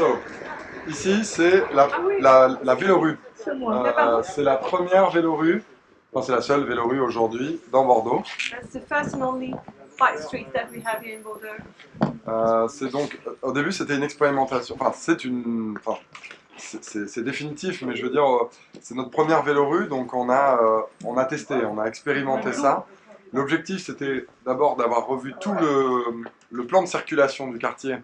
So, ici c'est la vélorue. C'est la première vélorue, enfin c'est la seule vélorue aujourd'hui dans Bordeaux. That's the first and only bike street that we have here in Bordeaux. C'est donc, au début c'était une expérimentation, enfin c'est définitif, mais je veux dire, c'est notre première vélorue, donc on a testé, on a expérimenté ça. L'objectif c'était d'abord d'avoir revu tout le plan de circulation du quartier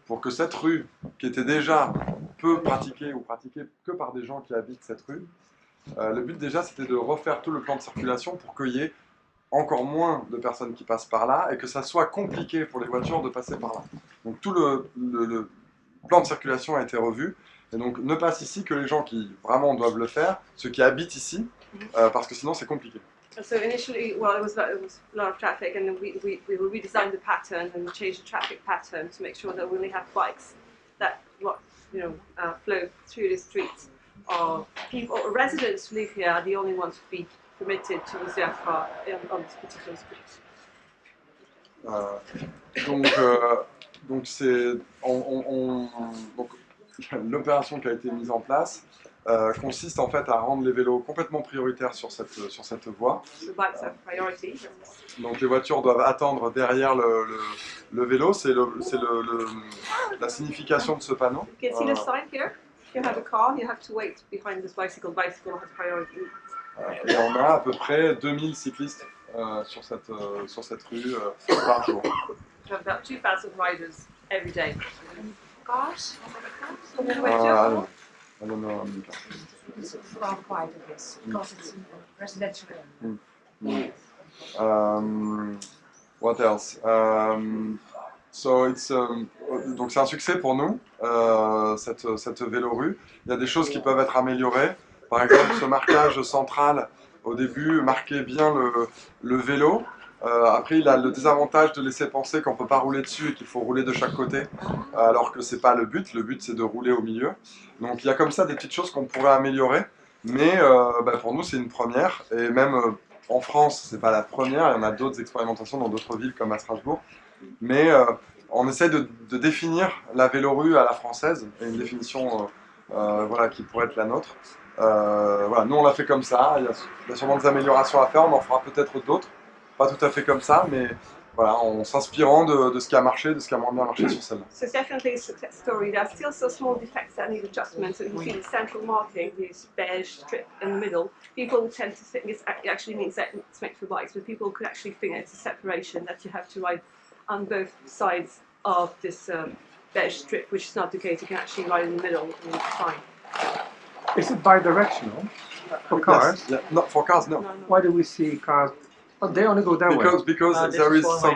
pour que cette rue, qui était déjà peu pratiquée ou pratiquée que par des gens qui habitent cette rue, le but déjà c'était de refaire tout le plan de circulation pour qu'il y ait encore moins de personnes qui passent par là et que ça soit compliqué pour les voitures de passer par là. Donc tout le plan de circulation a été revu. Et donc ne passe ici que les gens qui vraiment doivent le faire, ceux qui habitent ici, parce que sinon c'est compliqué. So initially, well, it was a lot of traffic, and then we redesigned the pattern and changed the traffic pattern to make sure that we only have bikes that flow through the streets. Or people, or residents who live here are the only ones to be permitted to use their car on this particular street. Donc c'est donc l'opération qui a été mise en place consiste en fait à rendre les vélos complètement prioritaires sur cette voie. The bikes are priority. Donc les voitures doivent attendre derrière le vélo, c'est la signification de ce panneau. You can see the sign here. If you have a car, you have to wait behind this bicycle. Bicycle has priority. Et on a à peu près 2000 cyclistes sur cette rue par jour. We have about 2,000 riders every day. Cars? I don't know how many cars. It's far quieter, yes, because it's in residential area. What else? So it's, donc c'est un succès pour nous, cette vélorue. Il y a des choses qui peuvent être améliorées. Par exemple, ce marquage central, au début, marquait bien le vélo. Après, il a le désavantage de laisser penser qu'on ne peut pas rouler dessus et qu'il faut rouler de chaque côté, alors que ce n'est pas le but. Le but, c'est de rouler au milieu. Donc, il y a comme ça des petites choses qu'on pourrait améliorer. Mais pour nous, c'est une première. Et même en France, ce n'est pas la première. Il y en a d'autres expérimentations dans d'autres villes, comme à Strasbourg. Mais on essaie de définir la vélorue à la française, et une définition qui pourrait être la nôtre. Nous on l'a fait comme ça, il y a sûrement des améliorations à faire, on en fera peut-être d'autres, pas tout à fait comme ça, mais voilà, en s'inspirant de ce qui a marché, de ce qui a moins bien marché sur celle-là. So it's definitely a success story. There are still some small defects that need adjustment. So you can see the central marking, this beige strip in the middle. People tend to think it actually means that it's meant for bikes, but people could actually think it's a separation that you have to ride on both sides of this beige strip, which is not the case. You can actually ride in the middle and it's fine. Is it bi-directional for cars? Yes, yeah, not for cars, no. Why do we see cars? Oh, they only go that way. Because there is some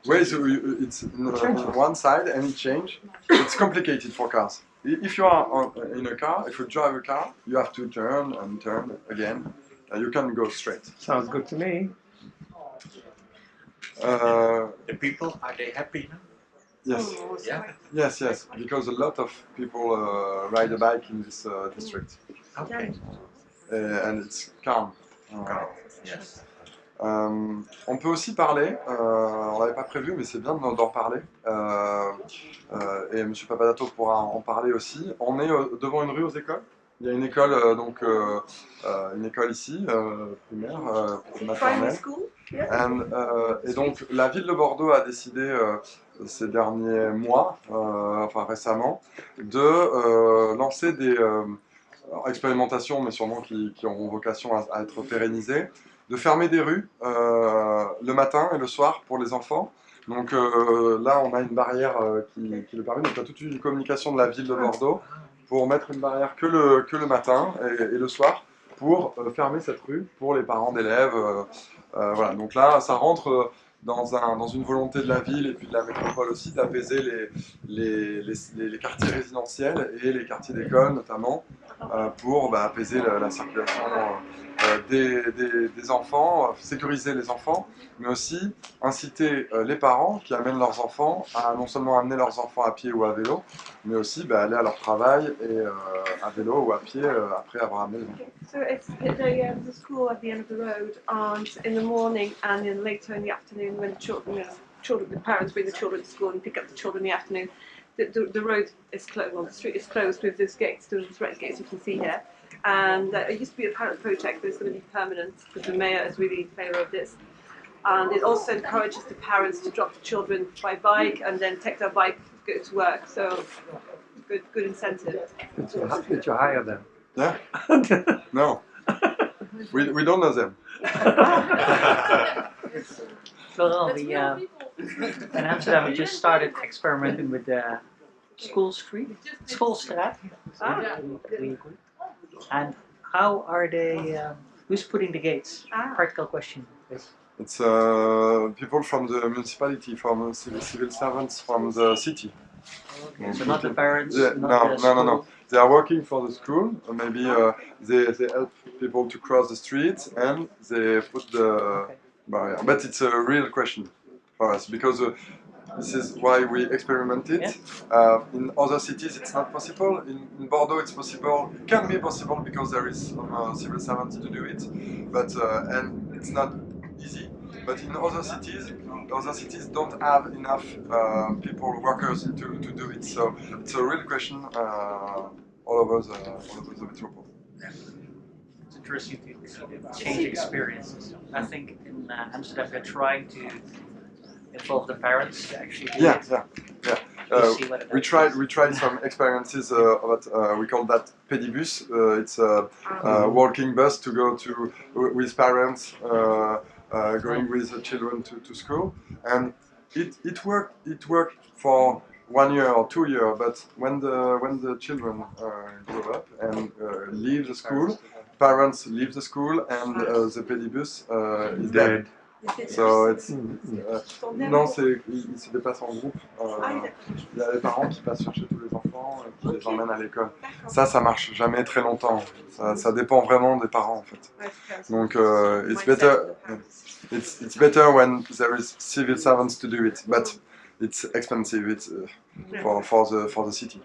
ways it's on one side and it change. It's complicated for cars. If you are in a car, if you drive a car, you have to turn and turn again. You can go straight. Sounds good to me. The people, are they happy now? Yes. Yeah. Yes, because a lot of people ride a bike in this district. Okay. And it's calm. Yes. On peut aussi parler, on l'avait pas prévu, mais c'est bien d'en parler. Et M. Papadato pourra en parler aussi. On est devant une rue aux écoles. Il y a une école, une école ici, primaire, maternelle. Et donc la ville de Bordeaux a décidé ces derniers mois, récemment, de lancer des expérimentations, mais sûrement qui auront vocation à être pérennisées, de fermer des rues le matin et le soir pour les enfants. Donc là, on a une barrière qui le permet. Donc il y a toute une communication de la ville de Bordeaux pour mettre une barrière que le matin et le soir pour fermer cette rue pour les parents d'élèves. Donc là, ça rentre dans une volonté de la ville et puis de la métropole aussi d'apaiser les quartiers résidentiels et les quartiers d'école notamment pour apaiser la circulation des enfants, sécuriser les enfants, mais aussi inciter les parents qui amènent leurs enfants à non seulement amener leurs enfants à pied ou à vélo, mais aussi aller à leur travail et à vélo ou à pied après avoir amené les enfants. So it's the school at the end of the road, and in the morning and then later in the afternoon when the parents bring the children to school and pick up the children in the afternoon, the road is closed, well, the street is closed with those gates, those red gates you can see here. And it used to be a pilot project, but it's going to be permanent because the mayor is really in favour of this. And it also encourages the parents to drop the children by bike and then take their bike, go to work. So good incentive. Did you hire them? Yeah? No. We don't know them. Florent, we in Amsterdam we just started experimenting with the Schoolstraat. And how are they? Who's putting the gates? Practical question. Yes. It's people from the municipality, from civil servants from the city. Okay, so not the parents. Yeah, not the no. They are working for the school. Maybe they help people to cross the street and they put the barrier. But it's a real question for us because this is why we experimented. Yeah. In other cities it's not possible. In Bordeaux it's possible. It can be possible because there is some civil servants to do it. But and it's not easy. But in other cities don't have enough workers to do it. So it's a real question all over the metropole. It's interesting to change experiences. I think in Amsterdam they're trying to involve the parents to actually do it. Yeah. See what it We does. tried some experiences about we call that pedibus. It's a walking bus to go with parents going with the children to school, and it worked for 1 year or 2 years. But when the children grow up and leave the school, parents leave the school, and the pedibus is dead. So it's non, ils se déplacent en groupe. Il y a les parents qui passent chercher tous les enfants et qui les emmènent à l'école. Ça marche jamais très longtemps. Ça dépend vraiment des parents en fait. Donc it's better when there is civil servants to do it, but it's expensive. It's for the city.